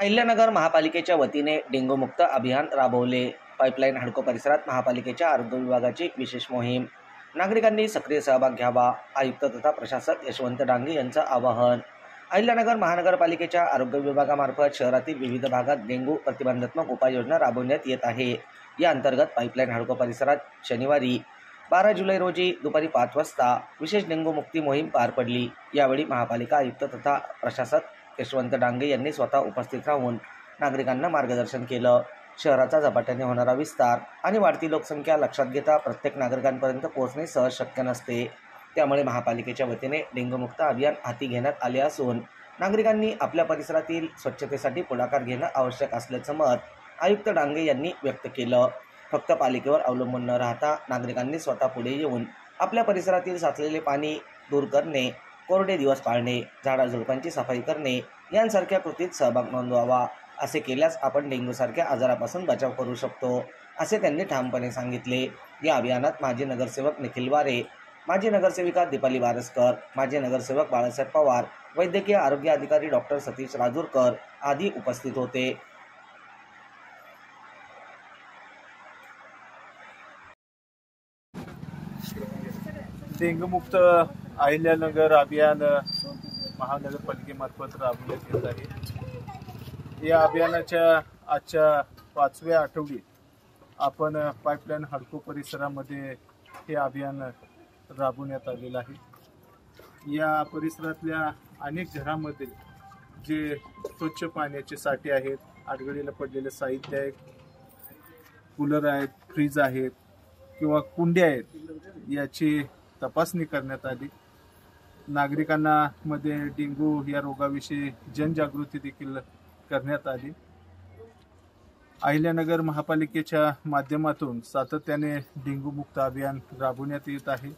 अहिल्यानगर महापालिकेच्या वतीने डेंग्यूमुक्त अभियान राबवले। पाईपलाईन हडको परिसरात महापालिकेच्या आरोग्य विभागाची विशेष मोहीम। नागरिकांनी सक्रिय सहभाग घ्यावा, आयुक्त तथा प्रशासक यशवंत डांगे यांचं आवाहन। अहिल्यानगर महानगरपालिकेच्या आरोग्य विभागामार्फत शहरातील विविध भागात डेंग्यू प्रतिबंधात्मक उपाययोजना राबवण्यात येत आहे। या अंतर्गत पाईपलाईन हडको परिसरात शनिवारी 12 जुलै रोजी दुपारी 5 वाजता विशेष डेंग्यू मुक्ती मोहीम पार पडली। यावेळी महापालिका आयुक्त तथा प्रशासक यशवंत डांगे यांनी स्वतः उपस्थित राहून नागरिकांना मार्गदर्शन केलं। शहराचा झपाट्याने होणारा विस्तार आणि वाढती लोकसंख्या लक्षात घेता प्रत्येक नागरिकांपर्यंत पोहोचणे सहज शक्य नसते। त्यामुळे महापालिकेच्या वतीने डेंग्यूमुक्त अभियान हाती घेण्यात आले असून नागरिकांनी आपल्या परिसरातील स्वच्छतेसाठी पुढाकार घेणं आवश्यक असल्याचं मत आयुक्त डांगे यांनी व्यक्त केलं। फक्त पालिकेवर अवलंबून न राहता नागरिकांनी स्वतः पुढे येऊन आपल्या परिसरातील साचलेले पाणी दूर करणे, कोरडे दिवस पाळणे, झाडाझुडपांची सफाई करणे यांसारख्या कृतीत सहभाग नोंदवावा। असे केल्यास आपण डेंग्यूसारख्या आजारापासून बचाव करू शकतो, असे त्यांनी ठामपणे सांगितले। या अभियानात माजी नगरसेवक निखिल वारे, माजी नगरसेविका दीपाली बारसकर, माजी नगरसेवक बाळासाहेब पवार, वैद्यकीय आरोग्य अधिकारी डॉक्टर सतीश राजूरकर आदी उपस्थित होते। डेंग्यूमुक्त अहिल्यानगर अभियान महानगरपालिकेमार्फत राबवण्यात येत आहे। या अभियानाच्या आजच्या 5व्या आठवडी आपण पाईपलाईन हडको परिसरामध्ये हे अभियान राबवण्यात आलेलं आहे। या परिसरातल्या अनेक घरांमध्ये जे स्वच्छ पाण्याचे साठे आहेत, आडगळीला पडलेले साहित्य आहेत, कूलर आहेत, फ्रीज आहेत किंवा कुंड्या आहेत, याची तपासणी करण्यात आली। नागरिकांना मध्ये डेंग्यू या रोगाविषयी जनजागृती देखील करण्यात आली। अहिल्यानगर महापालिकेच्या माध्यमातून सातत्याने डेंग्यूमुक्त अभियान राबवण्यात येत आहे।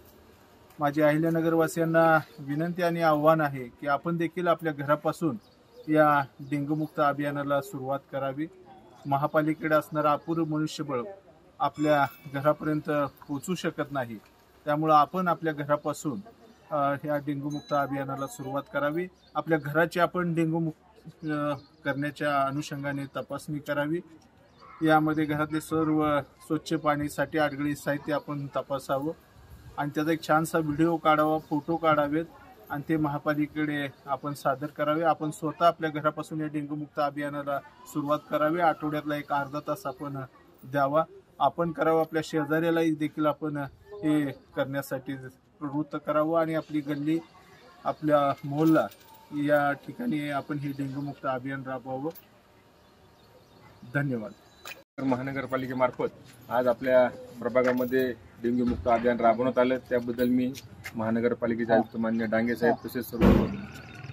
माझे अहिल्यानगरवासियांना विनंती आणि आव्हान आहे की आपण देखील आपल्या घरापासून या डेंग्यूमुक्त अभियानाला सुरुवात करावी। महापालिकेकडे असणारं अपुरं मनुष्यबळ आपल्या घरापर्यंत पोहोचू शकत नाही, त्यामुळे आपण आपल्या घरापासून ह्या डेंग्यूमुक्त अभियानाला सुरुवात करावी। आपल्या घराची आपण डेंग्यूमुक्त करण्याच्या अनुषंगाने तपासणी करावी। यामध्ये घरातले सर्व स्वच्छ पाणीसाठी आडगळी साहित्य आपण तपासावं आणि त्याचा एक छानसा व्हिडिओ काढावा, फोटो काढावेत आणि ते महापालिकेकडे आपण सादर करावे। आपण स्वतः आपल्या घरापासून या डेंग्यूमुक्त अभियानाला सुरुवात करावी। आठवड्यातला एक अर्धा तास आपण द्यावा, आपण करावं। आपल्या शेजाऱ्यालाही देखील आपण हे करण्यासाठी प्रवृत्त करावं आणि आपली गल्ली, आपल्या मोहल्ला या ठिकाणी आपण हे डेंग्यूमुक्त अभियान राबवावं। धन्यवाद। महानगरपालिकेमार्फत आज आपल्या प्रभागामध्ये डेंग्यूमुक्त अभियान राबवण्यात आलं, त्याबद्दल मी महानगरपालिकेचे आयुक्त मान्य डांगे साहेब तसेच सर्व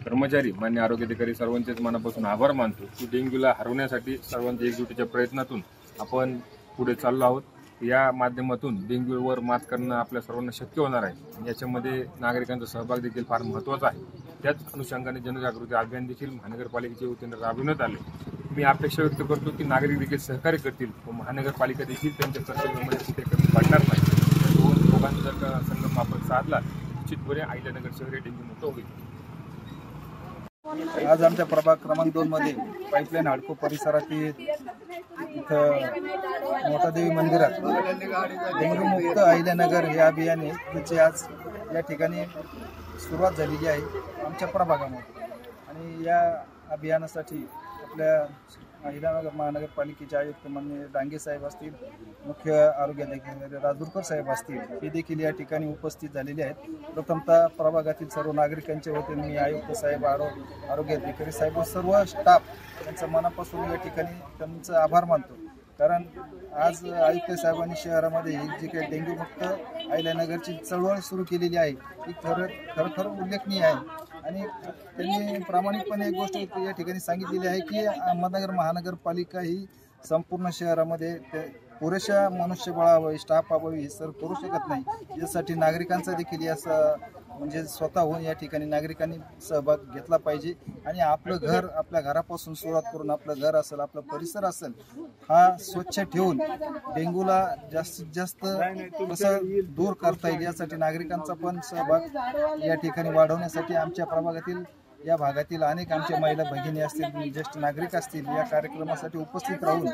कर्मचारी, मान्य आरोग्य अधिकारी सर्वांचेच मनापासून आभार मानतो की डेंग्यूला हरवण्यासाठी सर्वांच्या एकजुटीच्या प्रयत्नातून आपण पुढे चाललो आहोत। या माध्यमातून डेंग्यूवर मात करणं आपल्या सर्वांना शक्य होणार आहे। याच्यामध्ये नागरिकांचा सहभाग देखील फार महत्त्वाचा आहे। त्याच अनुषंगाने जनजागृती अभियान देखील महानगरपालिकेच्या वतीने राबवण्यात आले। मी अपेक्षा व्यक्त करतो की नागरिक देखील सहकार्य करतील व महानगरपालिका देखील त्यांच्या कर्तव्यामध्ये कुठे कमी पडणार नाही। दोन लोकांचा जर का संगम आपण साधला निश्चितपणे अहिल्यानगर शहर हे डेंग्यूमुक्त होईल। आज आमच्या प्रभाग क्रमांक 2 मध्ये पाईपलाईन हडको परिसरातील इथं मोठादेवी मंदिरात डेंग्यूमुक्त अहिल्यानगर हे अभियान आहे, त्याची आज या ठिकाणी सुरुवात झालेली आहे आमच्या प्रभागामध्ये। आणि या अभियानासाठी आपल्या अहिल्यानगर महानगरपालिकेचे आयुक्त माननीय डांगे साहेब असतील, मुख्य आरोग्य अधिकारी राजूरकर साहेब असतील, हे देखील या ठिकाणी उपस्थित झालेले आहेत। प्रथमतः प्रभागातील सर्व नागरिकांच्या वतीने मी आयुक्त साहेब, आरोग्य अधिकारी साहेब, सर्व स्टाफ यांचा मनापासून या ठिकाणी त्यांचं आभार मानतो। कारण आज आयुक्त साहेबांनी शहरामध्ये जी काही डेंग्यूमुक्त अहिल्यानगरची चळवळ सुरू केलेली आहे ती खरोखर उल्लेखनीय आहे। आणि त्यांनी प्रामाणिकपणे एक गोष्ट या ठिकाणी सांगितलेली आहे की अहमदनगर महानगरपालिका ही संपूर्ण शहरामध्ये पुरेशा मनुष्यबळाअभावी, स्टाफअभावी हे सर करू शकत नाही। यासाठी नागरिकांचा देखील म्हणजे स्वतःहून या ठिकाणी नागरिकांनी सहभाग घेतला पाहिजे आणि आपलं घर, आपल्या घरापासून सुरुवात करून आपलं घर असेल, आपला परिसर असेल हा स्वच्छ ठेवून डेंग्यूला जास्तीत जास्त कसं दूर करता येईल यासाठी नागरिकांचा पण सहभाग या ठिकाणी वाढवण्यासाठी आमच्या प्रभागातील या भागातील अनेक आमच्या महिला भगिनी असतील, ज्येष्ठ नागरिक असतील, या कार्यक्रमासाठी उपस्थित राहून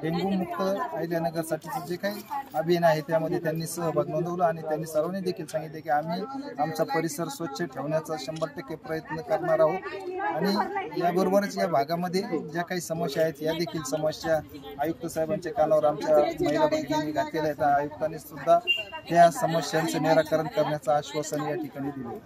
डेंग्यू मुक्त अहिल्यानगरसाठीचं जे काही अभियान आहे त्यामध्ये त्यांनी सहभाग नोंदवला आणि त्यांनी सर्वांनी देखील सांगितले की आम्ही आमचा परिसर स्वच्छ ठेवण्याचा 100% प्रयत्न करणार आहोत आणि याबरोबरच या भागामध्ये ज्या काही समस्या आहेत या देखील समस्या आयुक्त साहेबांच्या कानावर आमच्या महिला भगिनींनी घातलेल्या आहेत. आयुक्तांनी सुद्धा त्या समस्यांचं निराकरण करण्याचं आश्वासन या ठिकाणी दिले.